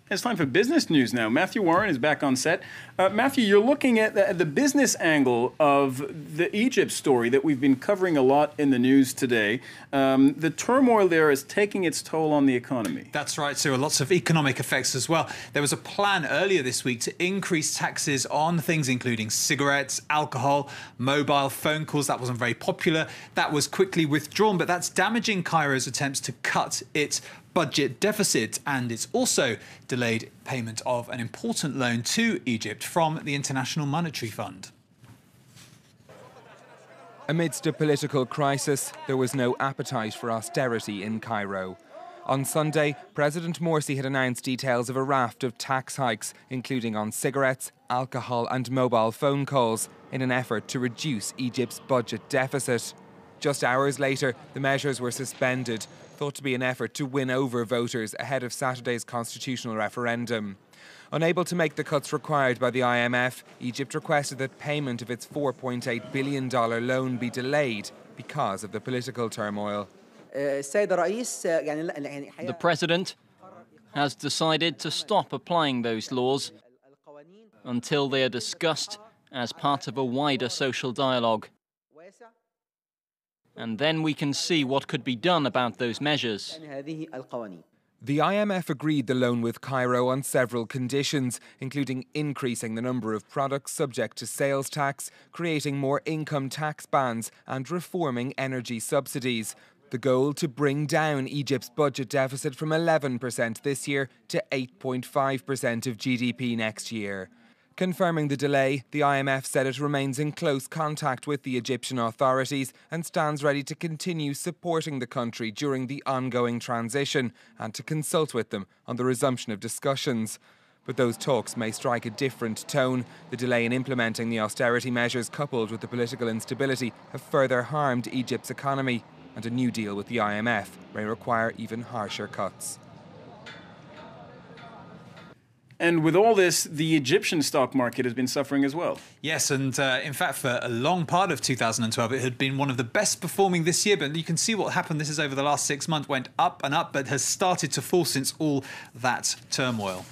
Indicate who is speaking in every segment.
Speaker 1: It's time for business news now. Matthew Warren is back on set. Matthew, you're looking at the business angle of the Egypt story that we've been covering a lot in the news today. The turmoil there is taking its toll on the economy.
Speaker 2: That's right, Cyril. Lots of economic effects as well. There was a plan earlier this week to increase taxes on things including cigarettes, alcohol, mobile phone calls. That wasn't very popular. That was quickly withdrawn, but that's damaging Cairo's attempts to cut its budget deficit, and it's also delayed payment of an important loan to Egypt from the International Monetary Fund.
Speaker 3: Amidst a political crisis, there was no appetite for austerity in Cairo. On Sunday, President Morsi had announced details of a raft of tax hikes, including on cigarettes, alcohol and mobile phone calls, in an effort to reduce Egypt's budget deficit. Just hours later, the measures were suspended, thought to be an effort to win over voters ahead of Saturday's constitutional referendum. Unable to make the cuts required by the IMF, Egypt requested that payment of its $4.8 billion loan be delayed because of the political turmoil.
Speaker 4: The president has decided to stop applying those laws until they are discussed as part of a wider social dialogue. And then we can see what could be done about those measures.
Speaker 3: The IMF agreed the loan with Cairo on several conditions, including increasing the number of products subject to sales tax, creating more income tax bands and reforming energy subsidies. The goal to bring down Egypt's budget deficit from 11% this year to 8.5% of GDP next year. Confirming the delay, the IMF said it remains in close contact with the Egyptian authorities and stands ready to continue supporting the country during the ongoing transition and to consult with them on the resumption of discussions. But those talks may strike a different tone. The delay in implementing the austerity measures, coupled with the political instability, have further harmed Egypt's economy, and a new deal with the IMF may require even harsher cuts.
Speaker 1: And with all this, the Egyptian stock market has been suffering as well.
Speaker 2: Yes, and in fact, for a long part of 2012, it had been one of the best performing this year. But you can see what happened. This is over the last 6 months, went up and up, but has started to fall since all that turmoil.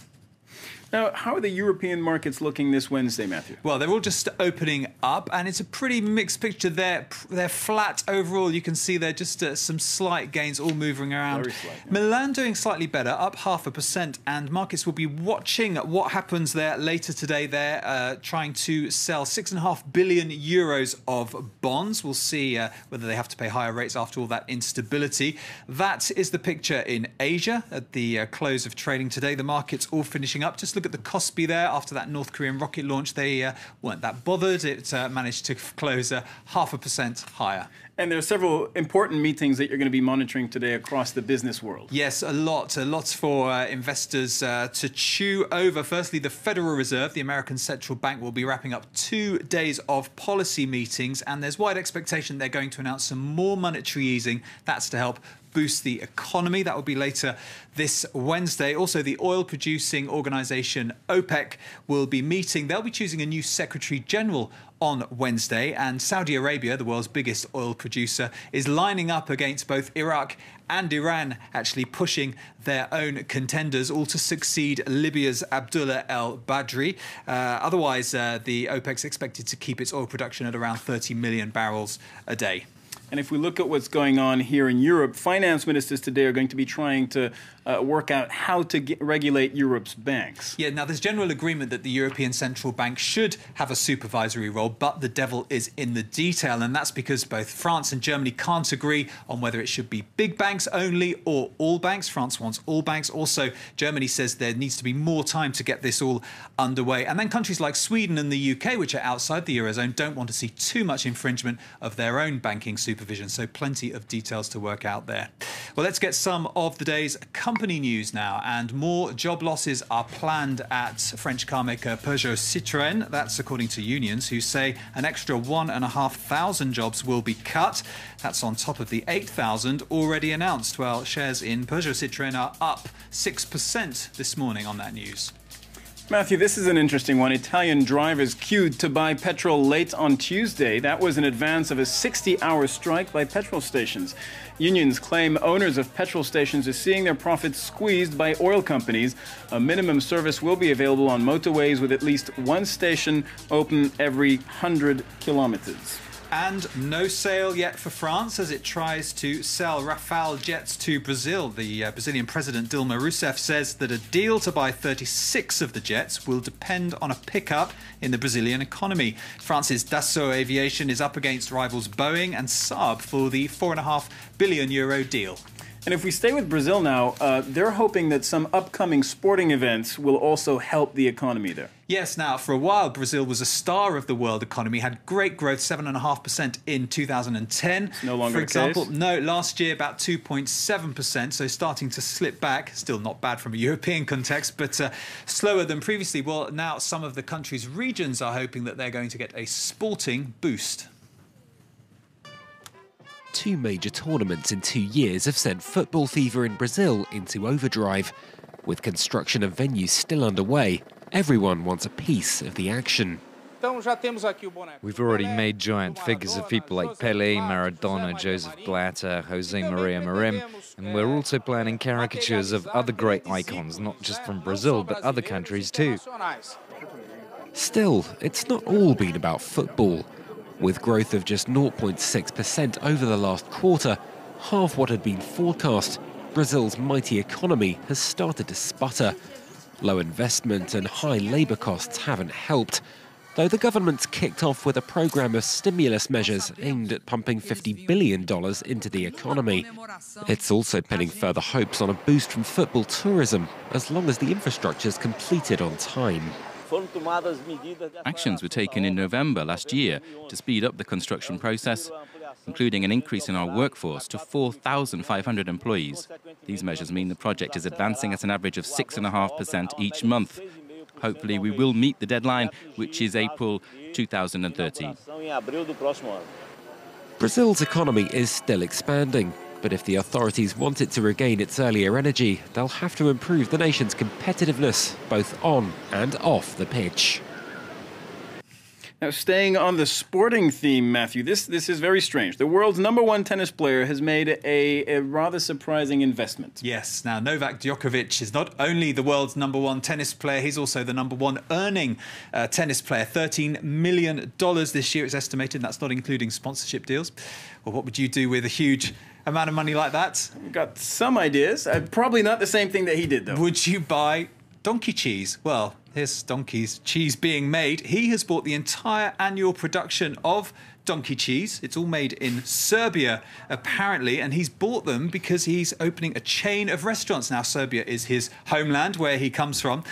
Speaker 1: Now, how are the European markets looking this Wednesday, Matthew?
Speaker 2: Well, they're all just opening up, and it's a pretty mixed picture. They're flat overall. You can see they're just some slight gains all moving around.
Speaker 1: Very slight, yeah.
Speaker 2: Milan doing slightly better, up 0.5%, and markets will be watching what happens there later today. They're trying to sell 6.5 billion euros of bonds. We'll see whether they have to pay higher rates after all that instability. That is the picture in Asia at the close of trading today. The markets all finishing up. Just look at the Kospi there after that North Korean rocket launch. They weren't that bothered. It managed to close 0.5% higher.
Speaker 1: And there are several important meetings that you're going to be monitoring today across the business world.
Speaker 2: Yes, a lot for investors to chew over. Firstly, the Federal Reserve, the American central bank, will be wrapping up 2 days of policy meetings, and there's wide expectation they're going to announce some more monetary easing. That's to help boost the economy. That will be later this Wednesday. Also, the oil-producing organisation OPEC will be meeting. They'll be choosing a new Secretary General on Wednesday, and Saudi Arabia, the world's biggest oil producer, is lining up against both Iraq and Iran, actually pushing their own contenders, all to succeed Libya's Abdullah el-Badri. Otherwise, the OPEC's expected to keep its oil production at around 30 million barrels a day.
Speaker 1: And if we look at what's going on here in Europe, finance ministers today are going to be trying to work out how to regulate Europe's banks.
Speaker 2: Yeah, now there's general agreement that the European Central Bank should have a supervisory role, but the devil is in the detail. And that's because both France and Germany can't agree on whether it should be big banks only or all banks. France wants all banks. Also, Germany says there needs to be more time to get this all underway. And then countries like Sweden and the UK, which are outside the Eurozone, don't want to see too much infringement of their own banking supervision. So plenty of details to work out there. Well, let's get some of the day's company news now. And more job losses are planned at French car maker Peugeot Citroën. That's according to unions who say an extra 1,500 jobs will be cut. That's on top of the 8,000 already announced. Well, shares in Peugeot Citroën are up 6% this morning on that news.
Speaker 1: Matthew, this is an interesting one. Italian drivers queued to buy petrol late on Tuesday. That was in advance of a 60-hour strike by petrol stations. Unions claim owners of petrol stations are seeing their profits squeezed by oil companies. A minimum service will be available on motorways with at least one station open every 100 kilometers.
Speaker 2: And no sale yet for France as it tries to sell Rafale jets to Brazil. The Brazilian President Dilma Rousseff says that a deal to buy 36 of the jets will depend on a pickup in the Brazilian economy. France's Dassault Aviation is up against rivals Boeing and Saab for the €4.5 billion deal.
Speaker 1: And if we stay with Brazil now, they're hoping that some upcoming sporting events will also help the economy there.
Speaker 2: Yes, now, for a while, Brazil was a star of the world economy, had great growth, 7.5% in 2010.
Speaker 1: It's no longer
Speaker 2: for example,
Speaker 1: the case.
Speaker 2: No, last year about 2.7%, so starting to slip back. Still not bad from a European context, but slower than previously. Well, now some of the country's regions are hoping that they're going to get a sporting boost.
Speaker 5: 2 major tournaments in 2 years have sent football fever in Brazil into overdrive. With construction of venues still underway, everyone wants a piece of the action.
Speaker 6: We've already made giant figures of people like Pelé, Maradona, Joseph Blatter, Jose Maria Marim, and we're also planning caricatures of other great icons, not just from Brazil, but other countries too.
Speaker 5: Still, it's not all been about football. With growth of just 0.6% over the last quarter, half what had been forecast, Brazil's mighty economy has started to sputter. Low investment and high labour costs haven't helped, though the government's kicked off with a programme of stimulus measures aimed at pumping $50 billion into the economy. It's also pinning further hopes on a boost from football tourism, as long as the infrastructure's completed on time.
Speaker 7: Actions were taken in November last year to speed up the construction process, including an increase in our workforce to 4,500 employees. These measures mean the project is advancing at an average of 6.5% each month. Hopefully we will meet the deadline, which is April 2013.
Speaker 5: Brazil's economy is still expanding, but if the authorities want it to regain its earlier energy, they'll have to improve the nation's competitiveness, both on and off the pitch.
Speaker 1: Now, staying on the sporting theme, Matthew, this is very strange. The world's #1 tennis player has made a rather surprising investment.
Speaker 2: Yes, now Novak Djokovic is not only the world's #1 tennis player, he's also the #1 earning tennis player. $13 million this year, it's estimated, and that's not including sponsorship deals. Well, what would you do with a huge amount of money like that?
Speaker 1: Got some ideas. Probably not the same thing that he did, though.
Speaker 2: Would you buy donkey cheese? Well, here's donkey's cheese being made. He has bought the entire annual production of donkey cheese. It's all made in Serbia, apparently, and he's bought them because he's opening a chain of restaurants. Now, Serbia is his homeland, where he comes from.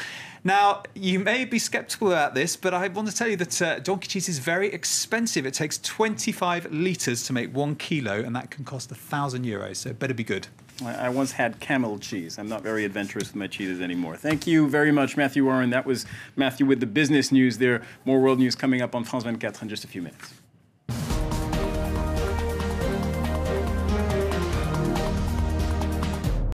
Speaker 2: Now, you may be sceptical about this, but I want to tell you that donkey cheese is very expensive. It takes 25 litres to make 1 kilo, and that can cost €1,000, so it better be good.
Speaker 1: I once had camel cheese. I'm not very adventurous with my cheeses anymore. Thank you very much, Matthew Warren. That was Matthew with the business news there. More world news coming up on France 24 in just a few minutes.